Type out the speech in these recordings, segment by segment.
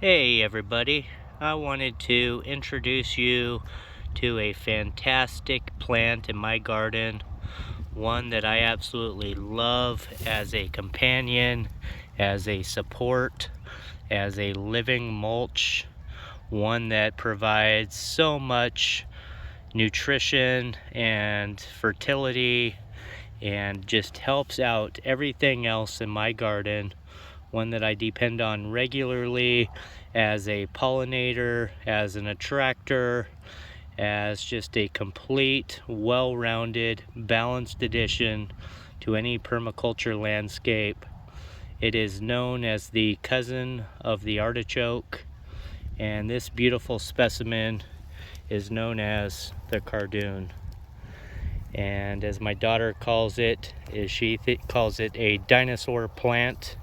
Hey everybody, I wanted to introduce you to a fantastic plant in my garden, one that I absolutely love as a companion, as a support, as a living mulch, one that provides so much nutrition and fertility and just helps out everything else in my garden, one that I depend on regularly as a pollinator, as an attractor, as just a complete, well-rounded, balanced addition to any permaculture landscape. It is known as the cousin of the artichoke, and this beautiful specimen is known as the Cardoon. And as my daughter calls it, she calls it a dinosaur plant.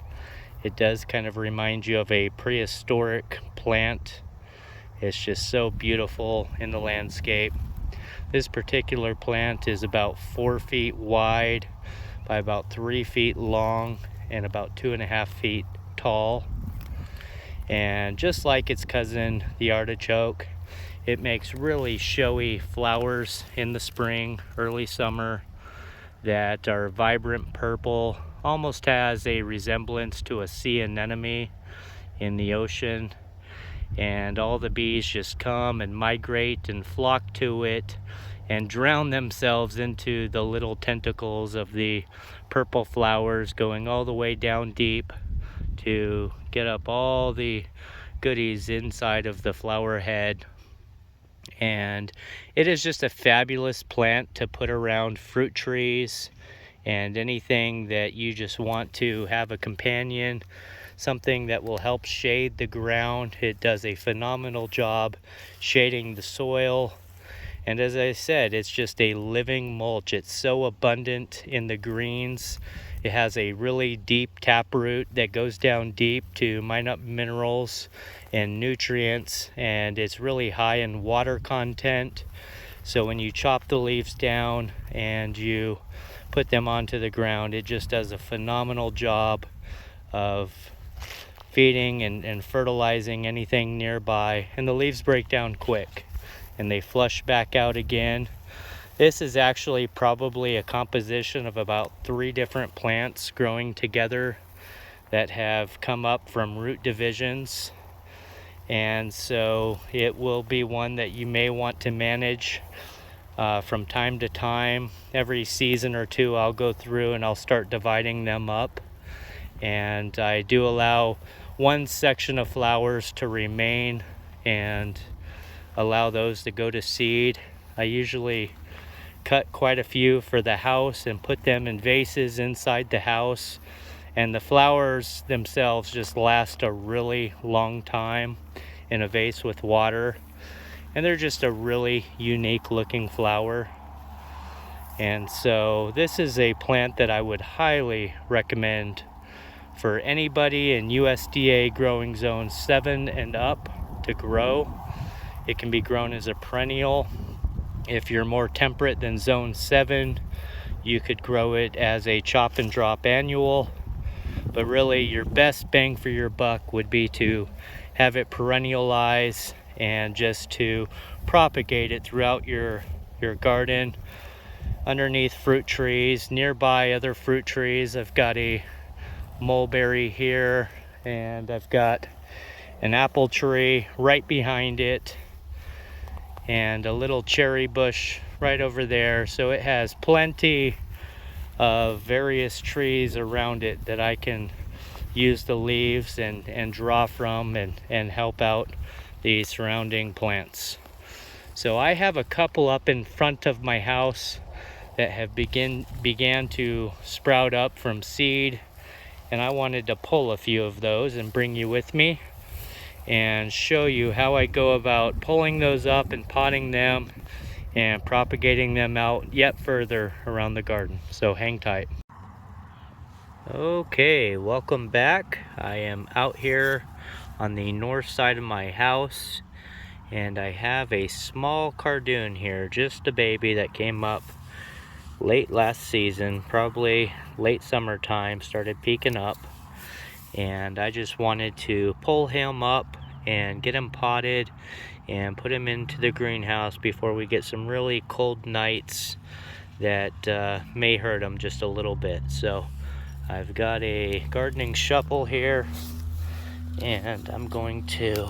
It does kind of remind you of a prehistoric plant. It's just so beautiful in the landscape. This particular plant is about 4 feet wide by about 3 feet long and about 2.5 feet tall. And just like its cousin, the artichoke, it makes really showy flowers in the spring, early summer, that are vibrant purple, almost has a resemblance to a sea anemone in the ocean. And all the bees just come and migrate and flock to it and drown themselves into the little tentacles of the purple flowers, going all the way down deep to get up all the goodies inside of the flower head. And it is just a fabulous plant to put around fruit trees and anything that you just want to have a companion, something that will help shade the ground. It does a phenomenal job shading the soil. And as I said, it's just a living mulch. It's so abundant in the greens. It has a really deep taproot that goes down deep to mine up minerals and nutrients, and it's really high in water content. So when you chop the leaves down and you put them onto the ground, it just does a phenomenal job of feeding and fertilizing anything nearby. And the leaves break down quick and they flush back out again. This is actually probably a composition of about 3 different plants growing together that have come up from root divisions. And so it will be one that you may want to manage from time to time. Every season or two I'll go through and I'll start dividing them up. And I do allow one section of flowers to remain and allow those to go to seed. I usually cut quite a few for the house and put them in vases inside the house, and the flowers themselves just last a really long time in a vase with water, and they're just a really unique looking flower. And so this is a plant that I would highly recommend for anybody in USDA growing zone 7 and up to grow. It can be grown as a perennial. If you're more temperate than zone 7, you could grow it as a chop and drop annual. But really your best bang for your buck would be to have it perennialize and just to propagate it throughout your garden, underneath fruit trees, nearby other fruit trees. I've got a mulberry here, and I've got an apple tree right behind it, and a little cherry bush right over there. So it has plenty of various trees around it that I can use the leaves and draw from and help out the surrounding plants. So I have a couple up in front of my house that have began to sprout up from seed, and I wanted to pull a few of those and bring you with me and show you how I go about pulling those up and potting them and propagating them out yet further around the garden. So hang tight. Okay, welcome back. I am out here on the north side of my house, and I have a small Cardoon here, just a baby that came up late last season, probably late summertime, started peeking up, and I just wanted to pull him up and get them potted and put them into the greenhouse before we get some really cold nights that may hurt them just a little bit. So I've got a gardening shovel here, and I'm going to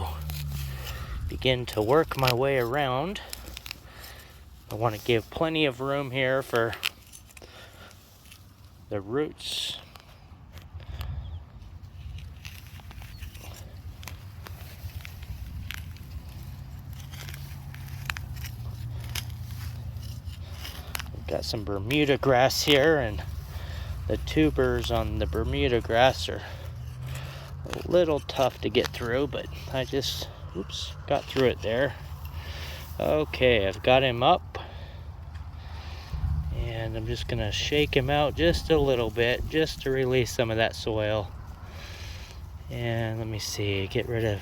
begin to work my way around. I want to give plenty of room here for the roots. Got some Bermuda grass here, and the tubers on the Bermuda grass are a little tough to get through, but I just, got through it there. Okay, I've got him up, and I'm just gonna shake him out just a little bit, just to release some of that soil. And let me see, get rid of,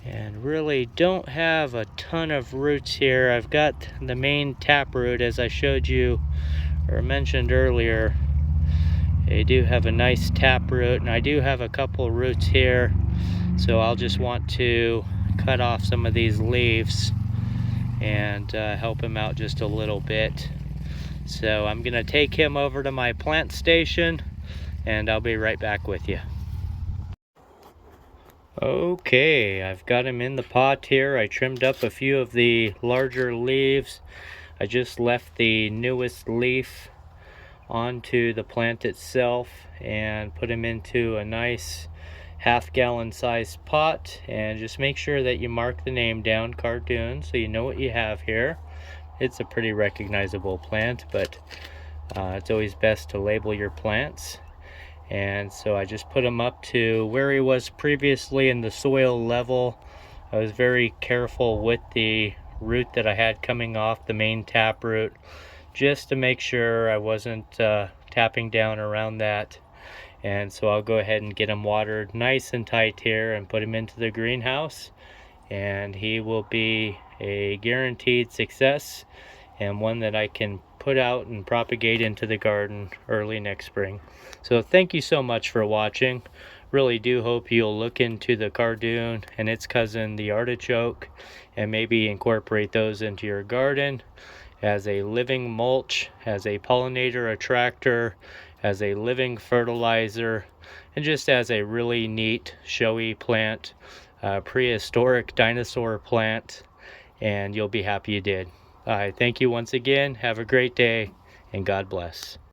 and really don't have a ton of roots here. I've got the main taproot, as I showed you or mentioned earlier. They do have a nice taproot, and I do have a couple roots here, so I'll just want to cut off some of these leaves and help him out just a little bit. So I'm gonna take him over to my plant station, and I'll be right back with you. Okay, I've got him in the pot here. I trimmed up a few of the larger leaves. I just left the newest leaf onto the plant itself and put him into a nice half-gallon sized pot, and just make sure that you mark the name down, Cardoon, so you know what you have here. It's a pretty recognizable plant, but it's always best to label your plants. And so I just put him up to where he was previously in the soil level. I was very careful with the root that I had coming off, the main taproot, just to make sure I wasn't tapping down around that. And so I'll go ahead and get him watered nice and tight here and put him into the greenhouse, and he will be a guaranteed success, and one that I can put out and propagate into the garden early next spring. So thank you so much for watching. Really do hope you'll look into the Cardoon and its cousin, the Artichoke, and maybe incorporate those into your garden as a living mulch, as a pollinator attractor, as a living fertilizer, and just as a really neat, showy plant, prehistoric dinosaur plant, and you'll be happy you did. Thank you once again. Have a great day, and God bless.